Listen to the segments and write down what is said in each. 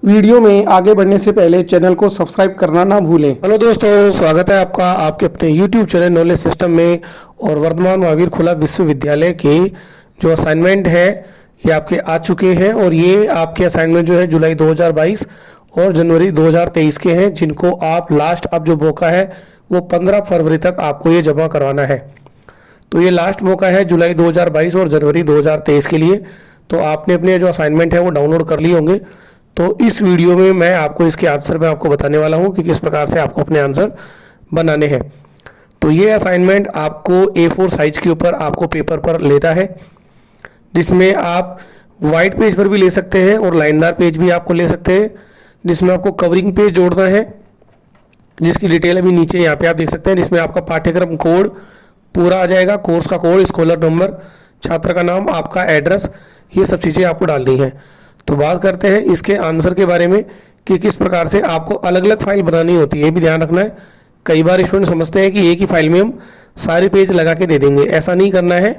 Video में आगे बढ़ने से पहले चैनल को सब्सक्राइब करना ना भूलें। हेलो दोस्तों, स्वागत है आपका आपके अपने YouTube चैनल नॉलेज सिस्टम में। और वर्धमान महावीर खुला विश्वविद्यालय के जो असाइनमेंट है ये आपके आ चुके हैं। और ये आपके असाइनमेंट जो है जुलाई 2022 और जनवरी 2023 के हैं, जिनको आप लास्ट अब जो मौका है वो 15 फरवरी तक आपको ये जमा करवाना है। तो ये लास्ट मौका है जुलाई 2022 और जनवरी 2023 के लिए। तो आपने अपने जो असाइनमेंट है वो डाउनलोड कर लिए होंगे। तो इस वीडियो में मैं आपको इसके आंसर में आपको बताने वाला हूं कि किस प्रकार से आपको अपने आंसर बनाने हैं। तो ये असाइनमेंट आपको A4 साइज के ऊपर आपको पेपर पर लेना है, जिसमें आप वाइट पेज पर भी ले सकते हैं और लाइनदार पेज भी आपको ले सकते हैं, जिसमें आपको कवरिंग पेज जोड़ना है, जिसकी डिटेल अभी नीचे यहाँ पे आप देख सकते हैं, जिसमें आपका पाठ्यक्रम कोड पूरा आ जाएगा, कोर्स का कोड, स्कॉलर नंबर, छात्र का नाम, आपका एड्रेस, ये सब चीज़ें आपको डालनी है। तो बात करते हैं इसके आंसर के बारे में कि किस प्रकार से आपको अलग अलग फाइल बनानी होती है। ये भी ध्यान रखना है। कई बार स्टूडेंट समझते हैं कि एक ही फाइल में हम सारे पेज लगा के दे देंगे, ऐसा नहीं करना है,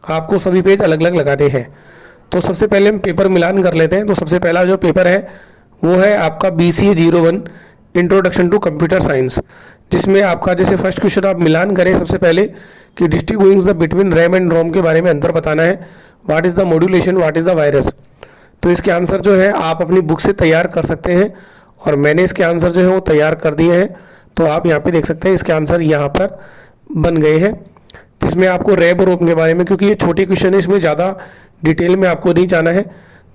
आपको सभी पेज अलग अलग लगाने हैं। तो सबसे पहले हम पेपर मिलान कर लेते हैं। तो सबसे पहला जो पेपर है वो है आपका BCA 01 introduction to computer science, जिसमें आपका जैसे फर्स्ट क्वेश्चन आप मिलान करें सबसे पहले कि distinguishing the between RAM and ROM के बारे में अंतर बताना है। What is the modulation, what is the virus. तो इसके आंसर जो है आप अपनी बुक से तैयार कर सकते हैं और मैंने इसके आंसर जो है वो तैयार कर दिए हैं। तो आप यहाँ पे देख सकते हैं इसके आंसर यहाँ पर बन गए हैं, जिसमें आपको रैम और रोम के बारे में, क्योंकि ये छोटे क्वेश्चन है इसमें ज़्यादा डिटेल में आपको नहीं जाना है।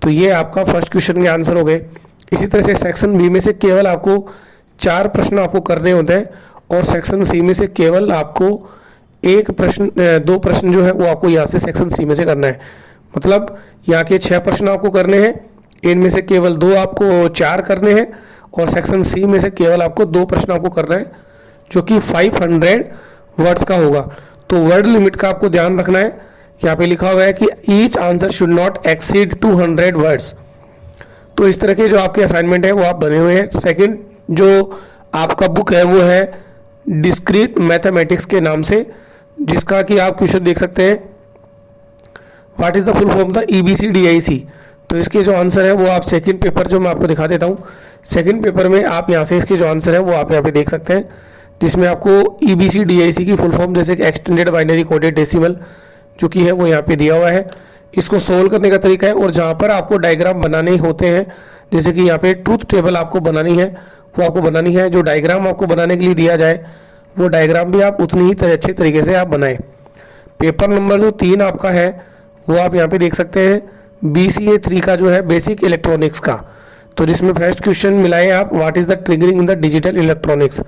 तो ये आपका फर्स्ट क्वेश्चन के आंसर हो गए। इसी तरह से सेक्शन बी में से केवल आपको 4 प्रश्न आपको करने होते हैं और सेक्शन सी में से केवल आपको 2 प्रश्न जो है वो आपको यहाँ से सेक्शन सी में से करना है। मतलब यहाँ के 6 प्रश्न आपको करने हैं, इनमें से केवल 2 आपको 4 करने हैं और सेक्शन सी में से केवल आपको 2 प्रश्न आपको करना है, जो कि 500 वर्ड्स का होगा। तो वर्ड लिमिट का आपको ध्यान रखना है। यहाँ पे लिखा हुआ है कि each answer should not exceed 200 words. तो इस तरह के जो आपके असाइनमेंट है वो आप बने हुए हैं। सेकंड जो आपका बुक है वो है डिस्क्रीट मैथमेटिक्स के नाम से, जिसका कि आप क्वेश्चन देख सकते हैं, what is the full form the EBCDIC। तो इसके जो आंसर है वो आप सेकंड पेपर जो मैं आपको दिखा देता हूँ, सेकंड पेपर में आप यहाँ से इसके जो आंसर है वो आप यहाँ पे देख सकते हैं, जिसमें आपको EBCDIC की फुल फॉर्म जैसे कि एक्सटेंडेड बाइनरी कोडेड डेसिमल जो कि है वो यहाँ पे दिया हुआ है। इसको सोल्व करने का तरीका है और जहाँ पर आपको डायग्राम बनाने होते हैं, जैसे कि यहाँ पे ट्रूथ टेबल आपको बनानी है, वो आपको बनानी है। जो डायग्राम आपको बनाने के लिए दिया जाए वो डायग्राम भी आप उतनी ही अच्छे तरीके से आप बनाएं। पेपर नंबर जो 3 आपका है वो आप यहाँ पे देख सकते हैं, BCA 3 का जो है बेसिक इलेक्ट्रॉनिक्स का। तो जिसमें फर्स्ट क्वेश्चन मिलाए आप, what is the triggering in the digital electronics.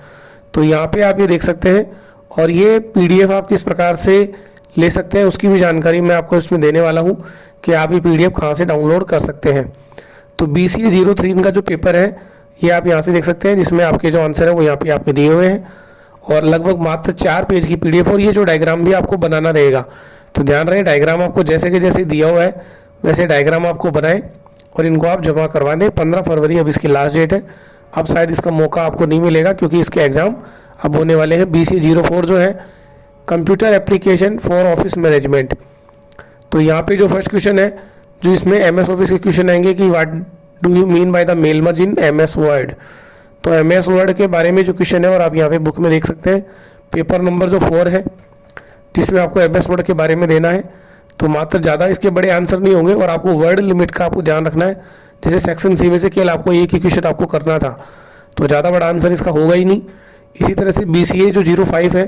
तो यहाँ पे आप ये देख सकते हैं और ये PDF आप किस प्रकार से ले सकते हैं उसकी भी जानकारी मैं आपको इसमें देने वाला हूँ कि आप ये PDF कहाँ से डाउनलोड कर सकते हैं। तो BCA 03 का जो पेपर है ये आप यहाँ से देख सकते हैं, जिसमें आपके जो आंसर है वो यहाँ पे आपके दिए हुए हैं और लगभग मात्र 4 पेज की PDF। और ये जो डायग्राम भी आपको बनाना रहेगा, तो ध्यान रहे डायग्राम आपको जैसे कि जैसे दिया हुआ है वैसे डायग्राम आपको बनाएं और इनको आप जमा करवा दें। 15 फरवरी अब इसकी लास्ट डेट है। अब शायद इसका मौका आपको नहीं मिलेगा क्योंकि इसके एग्ज़ाम अब होने वाले हैं। BCA 04 जो है computer application for office management. तो यहाँ पे जो फर्स्ट क्वेश्चन है, जो इसमें MS ऑफिस के क्वेश्चन आएंगे कि what do you mean by the mail merge in MS Word. तो MS वर्ड के बारे में जो क्वेश्चन है और आप यहाँ पे बुक में देख सकते हैं। पेपर नंबर जो 4 है, जिसमें आपको MS वर्ड के बारे में देना है। तो मात्र ज़्यादा इसके बड़े आंसर नहीं होंगे और आपको वर्ड लिमिट का आपको ध्यान रखना है। जैसे सेक्शन सी में से केवल आपको एक ही क्वेश्चन आपको करना था, तो ज़्यादा बड़ा आंसर इसका होगा ही नहीं। इसी तरह से BCA जो 05 है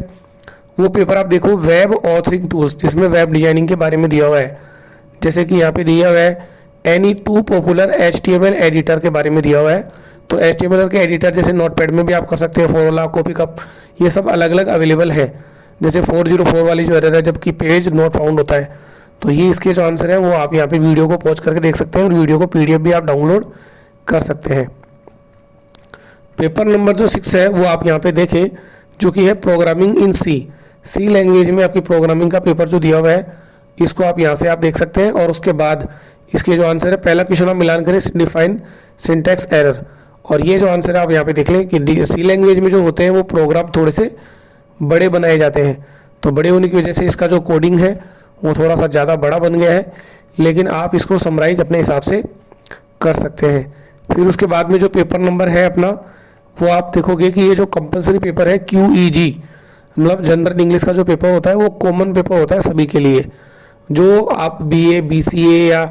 वो पेपर आप देखो, वेब ऑथरिंग टूल्स, जिसमें वेब डिजाइनिंग के बारे में दिया हुआ है। जैसे कि यहाँ पे दिया हुआ है एनी 2 पॉपुलर HTML एडिटर के बारे में दिया हुआ है। तो HTML के एडिटर जैसे नोटपैड में भी आप कर सकते हैं, फॉर्मूला, कॉपीकप, ये सब अलग अलग अवेलेबल है। जैसे 404 वाली जो एरर है जबकि पेज नॉट फाउंड होता है। तो ये इसके जो आंसर है वो आप यहाँ पे वीडियो को पॉज करके देख सकते हैं और वीडियो को PDF भी आप डाउनलोड कर सकते हैं। पेपर नंबर जो 6 है वो आप यहाँ पे देखें, जो कि है प्रोग्रामिंग इन सी लैंग्वेज में आपकी प्रोग्रामिंग का पेपर जो दिया हुआ है, इसको आप यहाँ से आप देख सकते हैं। और उसके बाद इसके जो आंसर है, पहला क्वेश्चन आप मिलान करें, डिफाइन सिंटैक्स एरर। और ये जो आंसर है आप यहाँ पे देख लें कि सी लैंग्वेज में जो होते हैं वो प्रोग्राम थोड़े से बड़े बनाए जाते हैं। तो बड़े होने की वजह से इसका जो कोडिंग है वो थोड़ा सा ज़्यादा बड़ा बन गया है, लेकिन आप इसको समराइज अपने हिसाब से कर सकते हैं। फिर उसके बाद में जो पेपर नंबर है अपना, वो आप देखोगे कि ये जो कंपलसरी पेपर है QEG, मतलब जनरल इंग्लिश का जो पेपर होता है वो कॉमन पेपर होता है सभी के लिए। जो आप BA BCA या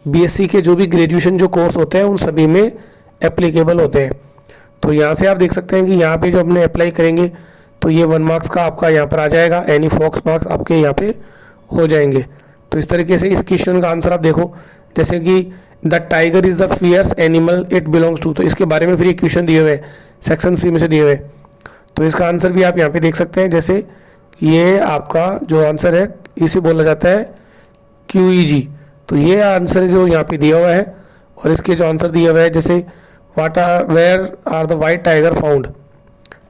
BSc के जो भी ग्रेजुएशन जो कोर्स होते हैं उन सभी में एप्लीकेबल होते हैं। तो यहाँ से आप देख सकते हैं कि यहाँ पे जो अपने अप्लाई करेंगे तो ये 1 मार्क्स का आपका यहाँ पर आ जाएगा, एनी फॉक्स मार्क्स आपके यहाँ पे हो जाएंगे। तो इस तरीके से इस क्वेश्चन का आंसर आप देखो, जैसे कि the tiger is the fierce animal it belongs to, तो इसके बारे में फिर ये क्वेश्चन दिए हुए सेक्शन C में से दिए हुए। तो इसका आंसर भी आप यहाँ पे देख सकते हैं, जैसे ये आपका जो आंसर है इसे बोला जाता है QEG। तो ये आंसर जो यहाँ पे दिया हुआ है, और इसके जो आंसर दिया हुआ है जैसे where are the white tiger found,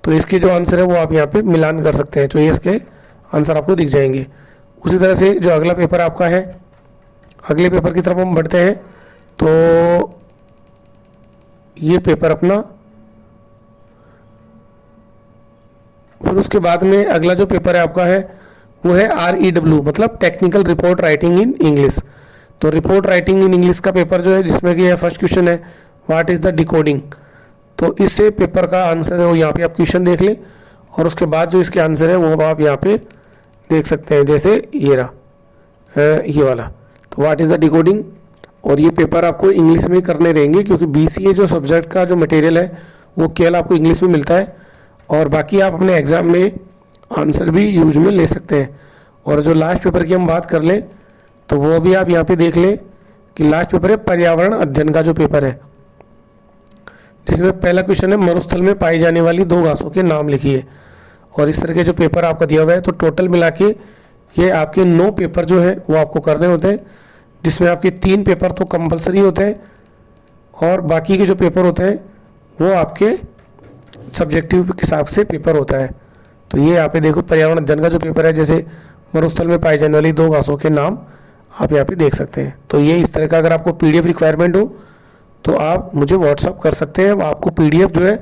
तो इसके जो आंसर है वो आप यहाँ पे मिलान कर सकते हैं, तो ये इसके आंसर आपको दिख जाएंगे। उसी तरह से जो अगला पेपर आपका है, अगले पेपर की तरफ हम बढ़ते हैं। तो ये पेपर अपना, फिर उसके बाद में अगला जो पेपर है आपका है वो है REW, मतलब technical report writing in English. तो रिपोर्ट राइटिंग इन इंग्लिश का पेपर जो है, जिसमें कि यह फर्स्ट क्वेश्चन है व्हाट इज़ द डिकोडिंग। तो इससे पेपर का आंसर है वो यहाँ पे आप क्वेश्चन देख लें, और उसके बाद जो इसके आंसर है वो आप यहाँ पे देख सकते हैं, जैसे ये रहा ये वाला। तो व्हाट इज़ द डिकोडिंग, और ये पेपर आपको इंग्लिश में करने रहेंगे, क्योंकि BCA जो सब्जेक्ट का जो मटेरियल है वो केवल आपको इंग्लिश में मिलता है, और बाकी आप अपने एग्ज़ाम में आंसर भी यूज में ले सकते हैं। और जो लास्ट पेपर की हम बात कर लें तो वो भी आप यहाँ पे देख लें कि लास्ट पेपर है पर्यावरण अध्ययन का जो पेपर है, जिसमें पहला क्वेश्चन है मरुस्थल में पाई जाने वाली 2 घासों के नाम लिखिए। और इस तरह के जो पेपर आपका दिया हुआ है, तो टोटल मिला के ये आपके 9 पेपर जो है वो आपको करने होते हैं, जिसमें आपके 3 पेपर तो कंपलसरी होते हैं, और बाकी के जो पेपर होते हैं वो आपके सब्जेक्टिव के हिसाब से पेपर होता है। तो ये यहाँ पे देखो पर्यावरण अध्ययन का जो पेपर है, जैसे मरुस्थल में पाई जाने वाली 2 घासों के नाम आप यहाँ पे देख सकते हैं। तो ये इस तरह का अगर आपको PDF रिक्वायरमेंट हो तो आप मुझे व्हाट्सअप कर सकते हैं, आपको PDF जो है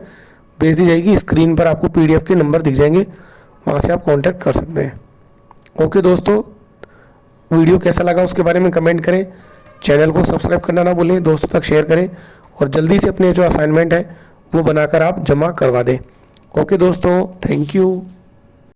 भेज दी जाएगी, स्क्रीन पर आपको PDF के नंबर दिख जाएंगे, वहाँ से आप कांटेक्ट कर सकते हैं। ओके दोस्तों, वीडियो कैसा लगा उसके बारे में कमेंट करें, चैनल को सब्सक्राइब करना ना भूलें, दोस्तों तक शेयर करें, और जल्दी से अपने जो असाइनमेंट है वो बनाकर आप जमा करवा दें। ओके दोस्तों, थैंक यू।